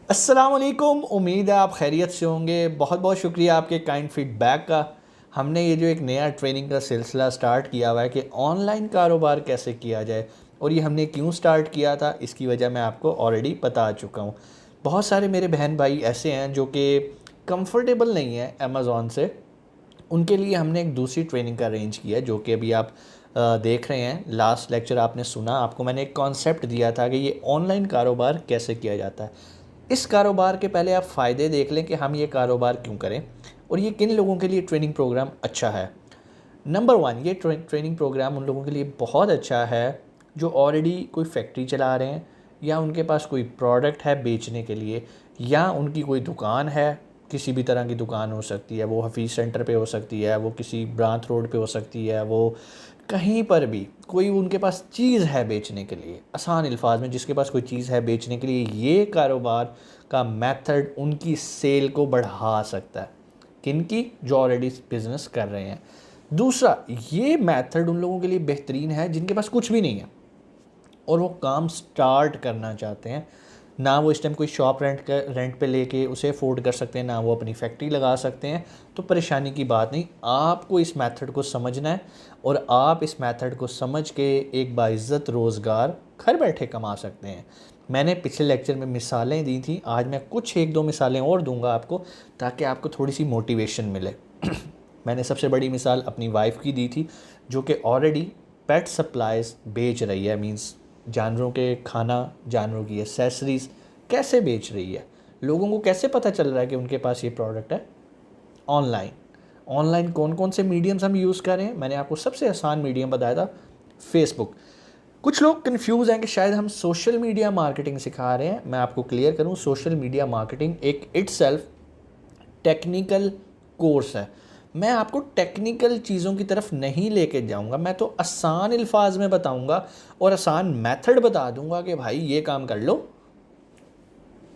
अस्सलाम वालेकुम। उम्मीद है आप खैरियत से होंगे। बहुत बहुत शुक्रिया आपके काइंड फीडबैक का। हमने ये जो एक नया ट्रेनिंग का सिलसिला स्टार्ट किया हुआ है कि ऑनलाइन कारोबार कैसे किया जाए, और ये हमने क्यों स्टार्ट किया था इसकी वजह मैं आपको ऑलरेडी बता चुका हूँ। बहुत सारे मेरे बहन भाई ऐसे हैं जो कि कंफर्टेबल नहीं है अमेज़ॉन से। उनके लिए हमने एक दूसरी ट्रेनिंग का अरेंज किया है जो कि अभी आप देख रहे हैं। लास्ट लेक्चर आपने सुना, आपको मैंने एक कॉन्सेप्ट दिया था कि ये ऑनलाइन कारोबार कैसे किया जाता है। इस कारोबार के पहले आप फ़ायदे देख लें कि हम ये कारोबार क्यों करें और ये किन लोगों के लिए ट्रेनिंग प्रोग्राम अच्छा है। नंबर वन, ये ट्रेनिंग प्रोग्राम उन लोगों के लिए बहुत अच्छा है जो ऑलरेडी कोई फैक्ट्री चला रहे हैं, या उनके पास कोई प्रोडक्ट है बेचने के लिए, या उनकी कोई दुकान है। किसी भी तरह की दुकान हो सकती है, वो हफीज़ सेंटर पे हो सकती है, वो किसी ब्रांत रोड पे हो सकती है, वो कहीं पर भी कोई उनके पास चीज़ है बेचने के लिए। आसान अल्फाज में, जिसके पास कोई चीज़ है बेचने के लिए, ये कारोबार का मेथड उनकी सेल को बढ़ा सकता है। किनकी? जो ऑलरेडी बिजनेस कर रहे हैं। दूसरा, ये मेथड उन लोगों के लिए बेहतरीन है जिनके पास कुछ भी नहीं है और वो काम स्टार्ट करना चाहते हैं। ना वो इस टाइम कोई शॉप रेंट पे लेके उसे अफोर्ड कर सकते हैं, ना वो अपनी फैक्ट्री लगा सकते हैं। तो परेशानी की बात नहीं, आपको इस मेथड को समझना है और आप इस मेथड को समझ के एक बाइज़्ज़त रोज़गार घर बैठे कमा सकते हैं। मैंने पिछले लेक्चर में मिसालें दी थी, आज मैं कुछ एक दो मिसालें और दूंगा आपको, ताकि आपको थोड़ी सी मोटिवेशन मिले। मैंने सबसे बड़ी मिसाल अपनी वाइफ की दी थी, जो कि ऑलरेडी पेट सप्लाईज़ बेच रही है। मींस जानवरों के खाना, जानवरों की एसेसरीज़ कैसे बेच रही है। लोगों को कैसे पता चल रहा है कि उनके पास ये प्रोडक्ट है? ऑनलाइन। ऑनलाइन कौन कौन से मीडियम्स हम यूज़ कर रहे हैं? मैंने आपको सबसे आसान मीडियम बताया था, फेसबुक। कुछ लोग कंफ्यूज हैं कि शायद हम सोशल मीडिया मार्केटिंग सिखा रहे हैं। मैं आपको क्लियर करूं, सोशल मीडिया मार्केटिंग एक इटसेल्फ टेक्निकल कोर्स है। मैं आपको टेक्निकल चीज़ों की तरफ नहीं लेके जाऊंगा, मैं तो आसान अल्फाज में बताऊंगा और आसान मेथड बता दूंगा कि भाई ये काम कर लो,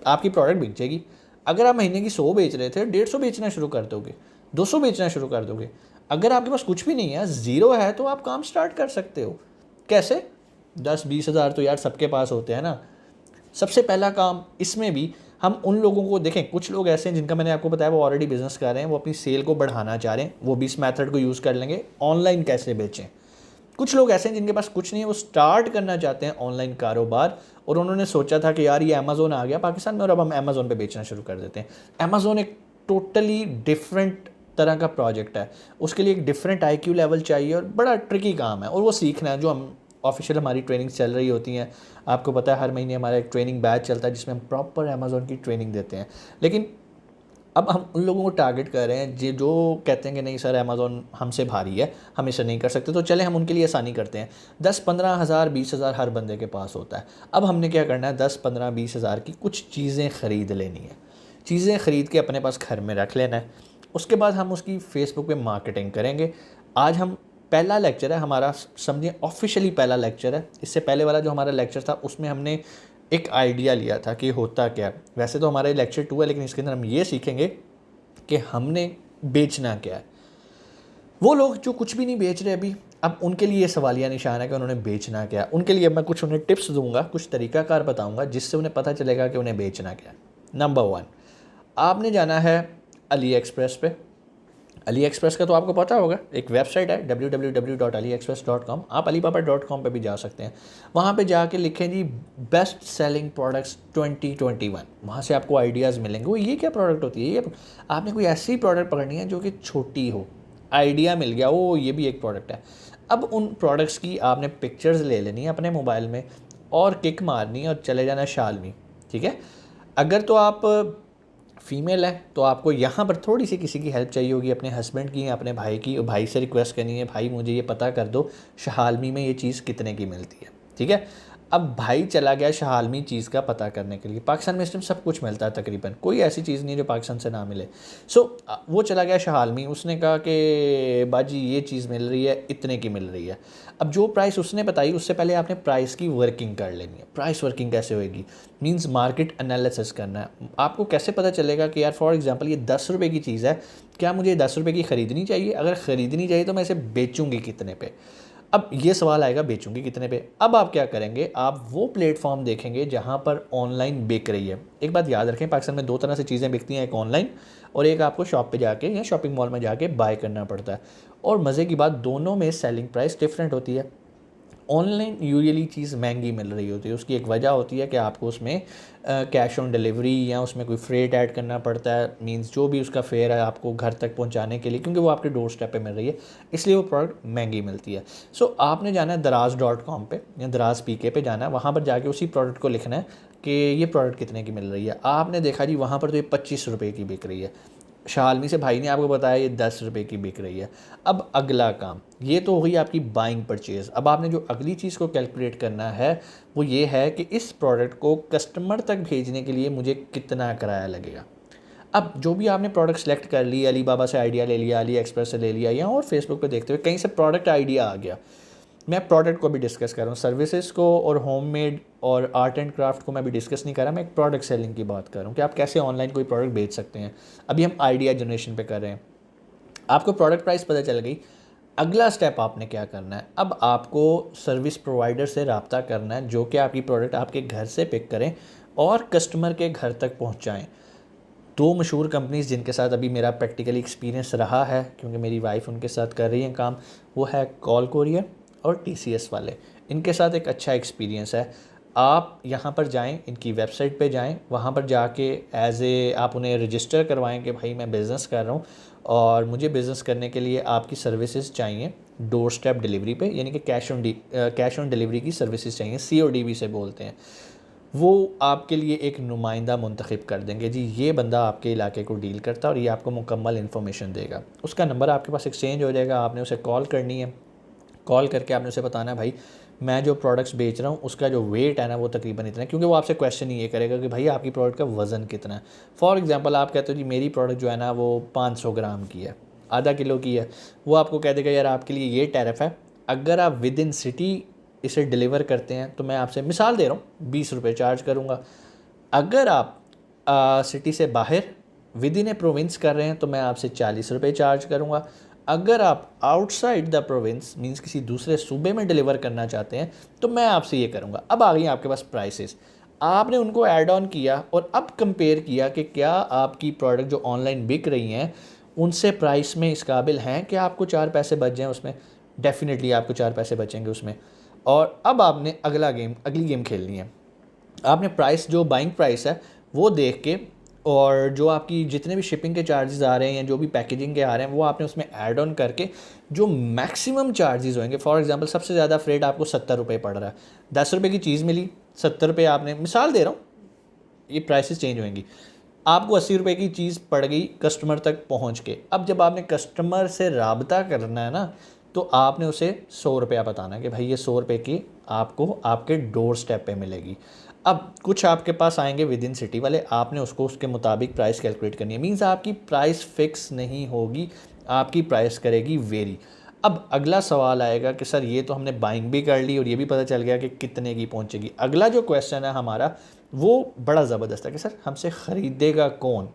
आपकी प्रोडक्ट बिक जाएगी। अगर आप महीने की 100 बेच रहे थे, 150 बेचना शुरू कर दोगे, 200 बेचना शुरू कर दोगे। अगर आपके पास कुछ भी नहीं है, ज़ीरो है, तो आप काम स्टार्ट कर सकते हो। कैसे? 10-20 हज़ार तो यार सबके पास होते हैं ना। सबसे पहला काम इसमें भी हम उन लोगों को देखें, कुछ लोग ऐसे हैं जिनका मैंने आपको बताया वो ऑलरेडी बिजनेस कर रहे हैं, वो अपनी सेल को बढ़ाना चाह रहे हैं, वो भी इस मेथड को यूज़ कर लेंगे। ऑनलाइन कैसे बेचें। कुछ लोग ऐसे हैं जिनके पास कुछ नहीं है, वो स्टार्ट करना चाहते हैं ऑनलाइन कारोबार, और उन्होंने सोचा था कि यार ये अमेज़ोन आ गया पाकिस्तान में और अब हम अमेज़ोन पे बेचना शुरू कर देते हैं। अमेज़ोन एक टोटली डिफरेंट तरह का प्रोजेक्ट है, उसके लिए एक डिफरेंट आईक्यू लेवल चाहिए और बड़ा ट्रिकी काम है, और वो सीखना है। जो हम ऑफिशियल हमारी ट्रेनिंग्स चल रही होती हैं, आपको पता है हर महीने हमारा एक ट्रेनिंग बैच चलता है जिसमें हम प्रॉपर अमेज़ोन की ट्रेनिंग देते हैं। लेकिन अब हम उन लोगों को टारगेट कर रहे हैं जो कहते हैं कि नहीं सर अमेज़ोन हमसे भारी है, हम इसे नहीं कर सकते। तो चले हम उनके लिए आसानी करते हैं। 10-15 हज़ार 20 हज़ार हर बंदे के पास होता है। अब हमने क्या करना है, 10-15-20 हज़ार की कुछ चीज़ें ख़रीद लेनी है। चीज़ें ख़रीद के अपने पास घर में रख लेना है। उसके बाद हम उसकी फेसबुक पे मार्केटिंग करेंगे। आज हम पहला लेक्चर है हमारा, समझिए ऑफिशियली पहला लेक्चर है। इससे पहले वाला जो हमारा लेक्चर था उसमें हमने एक आइडिया लिया था कि होता क्या है। वैसे तो हमारा लेक्चर 2 है, लेकिन इसके अंदर हम ये सीखेंगे कि हमने बेचना क्या है। वो लोग जो कुछ भी नहीं बेच रहे अभी, अब उनके लिए सवालिया निशान है कि उन्होंने बेचना क्या है। उनके लिए मैं कुछ उन्हें टिप्स दूंगा, कुछ तरीकाकार बताऊंगा जिससे उन्हें पता चलेगा कि उन्हें बेचना क्या है। नंबर 1, आपने जाना है अली एक्सप्रेस पे। अली एक्सप्रेस का तो आपको पता होगा, एक वेबसाइट है www.aliexpress.com। आप alibaba.com पे भी जा सकते हैं। वहाँ पे जाके लिखें जी बेस्ट सेलिंग प्रोडक्ट्स 2021। वहाँ से आपको आइडियाज़ मिलेंगे। वो ये क्या प्रोडक्ट होती है, ये आपने कोई ऐसी प्रोडक्ट पकड़नी है जो कि छोटी हो। आइडिया मिल गया, वो ये भी एक प्रोडक्ट है। अब उन प्रोडक्ट्स की आपने पिक्चर्स ले लेनी है अपने मोबाइल में और किक मारनी है और चले जाना शालमी। ठीक है। अगर तो आप फ़ीमेल है तो आपको यहाँ पर थोड़ी सी किसी की हेल्प चाहिए होगी, अपने हस्बैंड की, अपने भाई की। और भाई से रिक्वेस्ट करनी है, भाई मुझे ये पता कर दो शहालमी में ये चीज़ कितने की मिलती है। ठीक है। अब भाई चला गया शहालमी चीज़ का पता करने के लिए। पाकिस्तान में इस टाइम सब कुछ मिलता है तकरीबन, कोई ऐसी चीज़ नहीं है जो पाकिस्तान से ना मिले। सो वो चला गया शहालमी, उसने कहा कि बाजी ये चीज़ मिल रही है, इतने की मिल रही है। अब जो प्राइस उसने बताई उससे पहले आपने प्राइस की वर्किंग कर लेनी है। प्राइस वर्किंग कैसे होएगी? मींस मार्केट एनालिसिस करना है। आपको कैसे पता चलेगा कि यार फॉर एग्जांपल ये 10 रुपये की चीज़ है, क्या मुझे 10 रुपये की ख़रीदनी चाहिए? अगर ख़रीदनी चाहिए तो मैं इसे बेचूंगी कितने पे? अब ये सवाल आएगा बेचूंगी कितने पे। अब आप क्या करेंगे, आप वो प्लेटफॉर्म देखेंगे जहाँ पर ऑनलाइन बिक रही है। एक बात याद रखें, पाकिस्तान में दो तरह से चीज़ें बिकती हैं, एक ऑनलाइन और एक आपको शॉप पे जाके या शॉपिंग मॉल में जाके बाय करना पड़ता है। और मज़े की बात, दोनों में सेलिंग प्राइस डिफरेंट होती है। ऑनलाइन यूजुअली चीज़ महंगी मिल रही होती है, उसकी एक वजह होती है कि आपको उसमें कैश ऑन डिलीवरी या उसमें कोई फ्रेट ऐड करना पड़ता है, मींस जो भी उसका फेयर है आपको घर तक पहुंचाने के लिए, क्योंकि वो आपके डोर स्टेप पे मिल रही है, इसलिए वो प्रोडक्ट महंगी मिलती है। सो आपने जाना है दराज.com पे या दराज पीके पे जाना है, वहाँ पर जाके उसी प्रोडक्ट को लिखना है कि ये प्रोडक्ट कितने की मिल रही है। आपने देखा जी वहाँ पर तो ये 25 रुपये की बिक रही है, शालमी से भाई ने आपको बताया ये 10 रुपये की बिक रही है। अब अगला काम, ये तो हो गई आपकी बाइंग परचेज़। अब आपने जो अगली चीज़ को कैलकुलेट करना है वो ये है कि इस प्रोडक्ट को कस्टमर तक भेजने के लिए मुझे कितना किराया लगेगा। अब जो भी आपने प्रोडक्ट सेलेक्ट कर ली, अलीबाबा से आइडिया ले लिया, अली एक्सप्रेस से ले लिया, या और फेसबुक पे देखते हुए कहीं से प्रोडक्ट आइडिया आ गया। मैं प्रोडक्ट को भी डिस्कस कर रहा हूँ, सर्विसेज को और होममेड और आर्ट एंड क्राफ्ट को मैं भी डिस्कस नहीं कर रहा, मैं एक प्रोडक्ट सेलिंग की बात कर रहा हूँ कि आप कैसे ऑनलाइन कोई प्रोडक्ट बेच सकते हैं। अभी हम आइडिया जनरेशन पे कर रहे हैं, आपको प्रोडक्ट प्राइस पता चल गई। अगला स्टेप आपने क्या करना है, अब आपको सर्विस प्रोवाइडर से रब्ता करना है जो कि आपकी प्रोडक्ट आपके घर से पिक करें और कस्टमर के घर तक पहुँचाएँ। दो मशहूर कंपनीज़ जिनके साथ अभी मेरा प्रैक्टिकली एक्सपीरियंस रहा है, क्योंकि मेरी वाइफ उनके साथ कर रही है काम, वो है कॉल कोरियर और TCS वाले। इनके साथ एक अच्छा एक्सपीरियंस है। आप यहाँ पर जाएं, इनकी वेबसाइट पे जाएं, वहाँ पर जाके आप उन्हें रजिस्टर करवाएं कि भाई मैं बिज़नेस कर रहा हूँ और मुझे बिज़नेस करने के लिए आपकी सर्विसेज चाहिए डोर स्टेप डिलीवरी पे, यानी कि कैश ऑन डिलीवरी की सर्विसेज चाहिए, COD भी से बोलते हैं। वो आपके लिए एक नुमाइंदा मुंतखब कर देंगे, जी ये बंदा आपके इलाके को डील करता है और ये आपको मुकम्मल इन्फॉर्मेशन देगा। उसका नंबर आपके पास एक्सचेंज हो जाएगा, आपने उसे कॉल करनी है। कॉल करके आपने उसे बताना है भाई मैं जो प्रोडक्ट्स बेच रहा हूँ उसका जो वेट है ना वो तकरीबन इतना है, क्योंकि वो आपसे क्वेश्चन ही ये करेगा कि भाई आपकी प्रोडक्ट का वज़न कितना है। फॉर एग्जांपल आप कहते हो जी मेरी प्रोडक्ट जो है ना वो 500 ग्राम की है, आधा किलो की है, वो आपको कह देगा यार आपके लिए ये टैरिफ है, अगर आप विद इन सिटी इसे डिलीवर करते हैं तो मैं आपसे मिसाल दे रहा हूँ 20 रुपये चार्ज करूँगा। अगर आप सिटी से बाहर विद इन ए प्रोविंस कर रहे हैं तो मैं आपसे 40 रुपये चार्ज करूँगा। अगर आप आउटसाइड द प्रोविंस मींस किसी दूसरे सूबे में डिलीवर करना चाहते हैं तो मैं आपसे ये करूँगा। अब आ गई आपके पास प्राइसेस, आपने उनको ऐड ऑन किया और अब कंपेयर किया कि क्या आपकी प्रोडक्ट जो ऑनलाइन बिक रही हैं उनसे प्राइस में इस काबिल हैं कि आपको 4 पैसे बच जाएँ उसमें। डेफिनेटली आपको 4 पैसे बचेंगे उसमें। और अब आपने अगली गेम खेलनी है। आपने प्राइस जो बाइंग प्राइस है वो देख के, और जो आपकी जितने भी शिपिंग के चार्जेस आ रहे हैं या जो भी पैकेजिंग के आ रहे हैं वो आपने उसमें ऐड ऑन करके जो मैक्सिमम चार्जेस होंगे, फॉर एग्जांपल सबसे ज़्यादा फ्रेट आपको 70 रुपये पड़ रहा है, 10 रुपये की चीज़ मिली, 70 रुपये आपने, मिसाल दे रहा हूँ, ये प्राइसेस चेंज होंगी, आपको 80 रुपये की चीज़ पड़ गई कस्टमर तक पहुँच के। अब जब आपने कस्टमर से राबता करना है ना तो आपने उसे 100 रुपया बताना कि भाई ये 100 रुपये की आपको आपके डोर स्टेप पे मिलेगी। अब कुछ आपके पास आएंगे विद इन सिटी वाले, आपने उसको उसके मुताबिक प्राइस कैलकुलेट करनी है, मींस आपकी प्राइस फिक्स नहीं होगी, आपकी प्राइस करेगी वेरी। अब अगला सवाल आएगा कि सर ये तो हमने बाइंग भी कर ली और ये भी पता चल गया कि कितने की पहुंचेगी। अगला जो क्वेश्चन है हमारा वो बड़ा ज़बरदस्त है कि सर हमसे ख़रीदेगा कौन।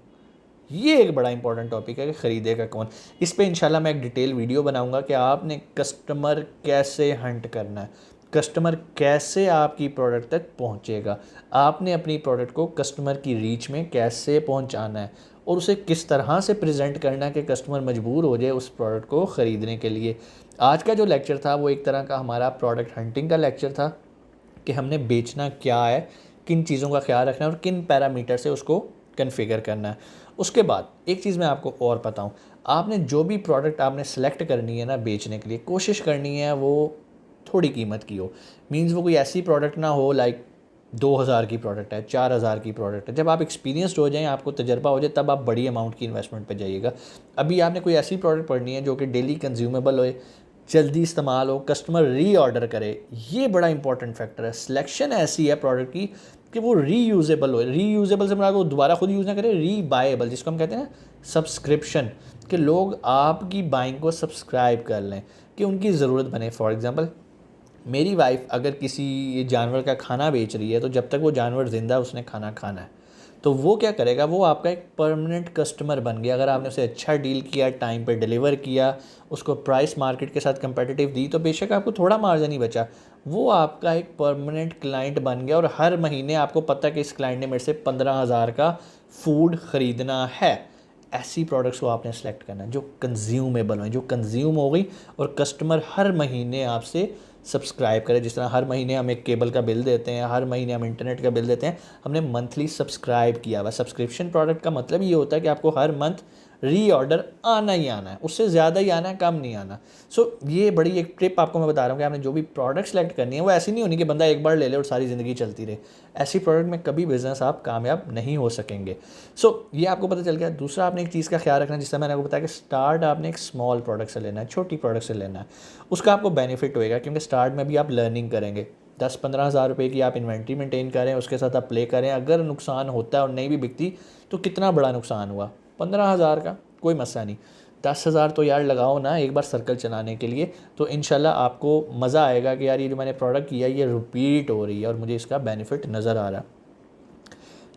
ये एक बड़ा इंपॉर्टेंट टॉपिक है कि ख़रीदेगा कौन। इस पे इंशाल्लाह मैं एक डिटेल वीडियो बनाऊंगा कि आपने कस्टमर कैसे हंट करना है, कस्टमर कैसे आपकी प्रोडक्ट तक पहुंचेगा, आपने अपनी प्रोडक्ट को कस्टमर की रीच में कैसे पहुंचाना है और उसे किस तरह से प्रेजेंट करना है कि कस्टमर मजबूर हो जाए उस प्रोडक्ट को ख़रीदने के लिए। आज का जो लेक्चर था वो एक तरह का हमारा प्रोडक्ट हंटिंग का लेक्चर था कि हमने बेचना क्या है, किन चीज़ों का ख्याल रखना है और किन पैरामीटर से उसको कन्फिगर करना है। उसके बाद एक चीज़ मैं आपको और बताऊं, आपने जो भी प्रोडक्ट आपने सेलेक्ट करनी है ना बेचने के लिए, कोशिश करनी है वो थोड़ी कीमत की हो, मींस वो कोई ऐसी प्रोडक्ट ना हो लाइक 2000 की प्रोडक्ट है, 4000 की प्रोडक्ट है। जब आप एक्सपीरियंसड हो जाएं, आपको तजर्बा हो जाए, तब आप बड़ी अमाउंट की इन्वेस्टमेंट पे जाइएगा। अभी आपने कोई ऐसी प्रोडक्ट पढ़नी है जो कि डेली कंज्यूमेबल हो, जल्दी इस्तेमाल हो, कस्टमर रीऑर्डर करे, ये बड़ा इंपॉर्टेंट फैक्टर है। सिलेक्शन ऐसी है प्रोडक्ट की कि वो रीयूजेबल हो, रीयूजेबल से मतलब वो दोबारा खुद यूज़ ना करें, रीबाएबल जिसको हम कहते हैं ना सब्सक्रिप्शन, कि लोग आपकी बाइंग को सब्सक्राइब कर लें कि उनकी ज़रूरत बने। फॉर एग्ज़ाम्पल मेरी वाइफ अगर किसी जानवर का खाना बेच रही है तो जब तक वो जानवर ज़िंदा उसने खाना खाना है, तो वो क्या करेगा, वो आपका एक परमानेंट कस्टमर बन गया। अगर आपने उसे अच्छा डील किया, टाइम पे डिलीवर किया, उसको प्राइस मार्केट के साथ कंपेटिटिव दी, तो बेशक आपको थोड़ा मार्जिन ही बचा, वो आपका एक परमानेंट क्लाइंट बन गया। और हर महीने आपको पता है कि इस क्लाइंट ने मेरे से 15,000 का फूड ख़रीदना है। ऐसी प्रोडक्ट्स को आपने सेलेक्ट करना है जो कंज्यूमेबल हैं, जो कंज्यूम हो गई और कस्टमर हर महीने आपसे सब्सक्राइब करें। जिस तरह हर महीने हम एक केबल का बिल देते हैं, हर महीने हम इंटरनेट का बिल देते हैं, हमने मंथली सब्सक्राइब किया हुआ। सब्सक्रिप्शन प्रोडक्ट का मतलब ये होता है कि आपको हर मंथ रीऑर्डर आना ही आना है, उससे ज़्यादा ही आना है, कम नहीं आना। ये बड़ी एक ट्रिप आपको मैं बता रहा हूँ कि आपने जो भी प्रोडक्ट सेलेक्ट करनी है वो ऐसी नहीं होनी कि बंदा एक बार ले ले और सारी ज़िंदगी चलती रहे। ऐसी प्रोडक्ट में कभी बिजनेस आप कामयाब नहीं हो सकेंगे। ये आपको पता चल गया। दूसरा, आपने एक चीज़ का ख्याल रखना है, जिससे मैंने आपको बताया कि स्टार्ट आपने एक स्मॉल प्रोडक्ट से लेना है, छोटी प्रोडक्ट से लेना है। उसका आपको बेनिफिट होएगा क्योंकि स्टार्ट में भी आप लर्निंग करेंगे। 10-15 हज़ार रुपये की आप इन्वेंट्री मेंटेन करें, उसके साथ आप प्ले करें। अगर नुकसान होता है और नहीं भी बिकती तो कितना बड़ा नुकसान हुआ, 15,000 का कोई मसला नहीं। 10,000 तो यार लगाओ ना एक बार सर्कल चलाने के लिए, तो इंशाल्लाह आपको मज़ा आएगा कि यार ये जो मैंने प्रोडक्ट किया ये रिपीट हो रही है और मुझे इसका बेनिफिट नज़र आ रहा है।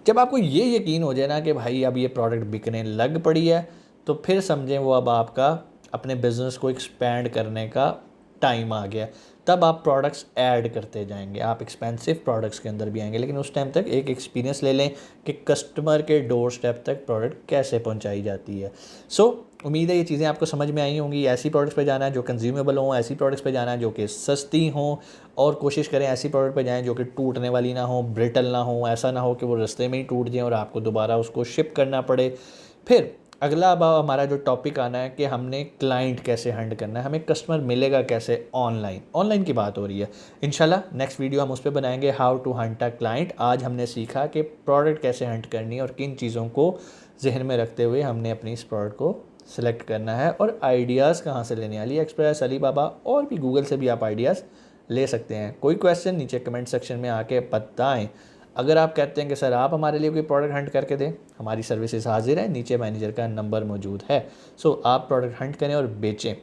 जब आपको ये यकीन हो जाए ना कि भाई अब ये प्रोडक्ट बिकने लग पड़ी है, तो फिर समझें वो अब आपका अपने बिज़नेस को एक्सपैंड करने का टाइम आ गया। तब आप प्रोडक्ट्स ऐड करते जाएंगे, आप एक्सपेंसिव प्रोडक्ट्स के अंदर भी आएंगे, लेकिन उस टाइम तक एक एक्सपीरियंस ले लें कि कस्टमर के डोर स्टेप तक प्रोडक्ट कैसे पहुंचाई जाती है। उम्मीद है ये चीज़ें आपको समझ में आई होंगी। ऐसी प्रोडक्ट्स पे जाना है जो कंज्यूमेबल हों, ऐसी प्रोडक्ट्स पे जाना है जो कि सस्ती हों, और कोशिश करें ऐसी प्रोडक्ट पे जाएं जो कि टूटने वाली ना हो, ब्रिटल ना हो। ऐसा ना हो कि वो रास्ते में ही टूट जाए और आपको दोबारा उसको शिप करना पड़े। फिर अगला अब हमारा जो टॉपिक आना है कि हमने क्लाइंट कैसे हंट करना है, हमें कस्टमर मिलेगा कैसे। ऑनलाइन की बात हो रही है। इंशाल्लाह नेक्स्ट वीडियो हम उस पर बनाएंगे how to hunt a client. आज हमने सीखा कि प्रोडक्ट कैसे हंट करनी है और किन चीज़ों को जहन में रखते हुए हमने अपनी इस प्रोडक्ट को सिलेक्ट करना है, और आइडियाज़ कहाँ से लेने, अली एक्सप्रेस, अलीबाबा और भी गूगल से भी आप आइडियाज़ ले सकते हैं। कोई क्वेश्चन नीचे कमेंट सेक्शन में आके बताएं। अगर आप कहते हैं कि सर आप हमारे लिए कोई प्रोडक्ट हंट करके दें, हमारी सर्विसेज हाजिर है, नीचे मैनेजर का नंबर मौजूद है। आप प्रोडक्ट हंट करें और बेचें।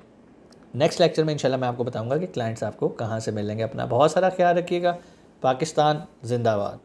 नेक्स्ट लेक्चर में इंशाल्लाह मैं आपको बताऊंगा कि क्लाइंट्स आपको कहाँ से मिलेंगे। अपना बहुत सारा ख्याल रखिएगा। पाकिस्तान जिंदाबाद।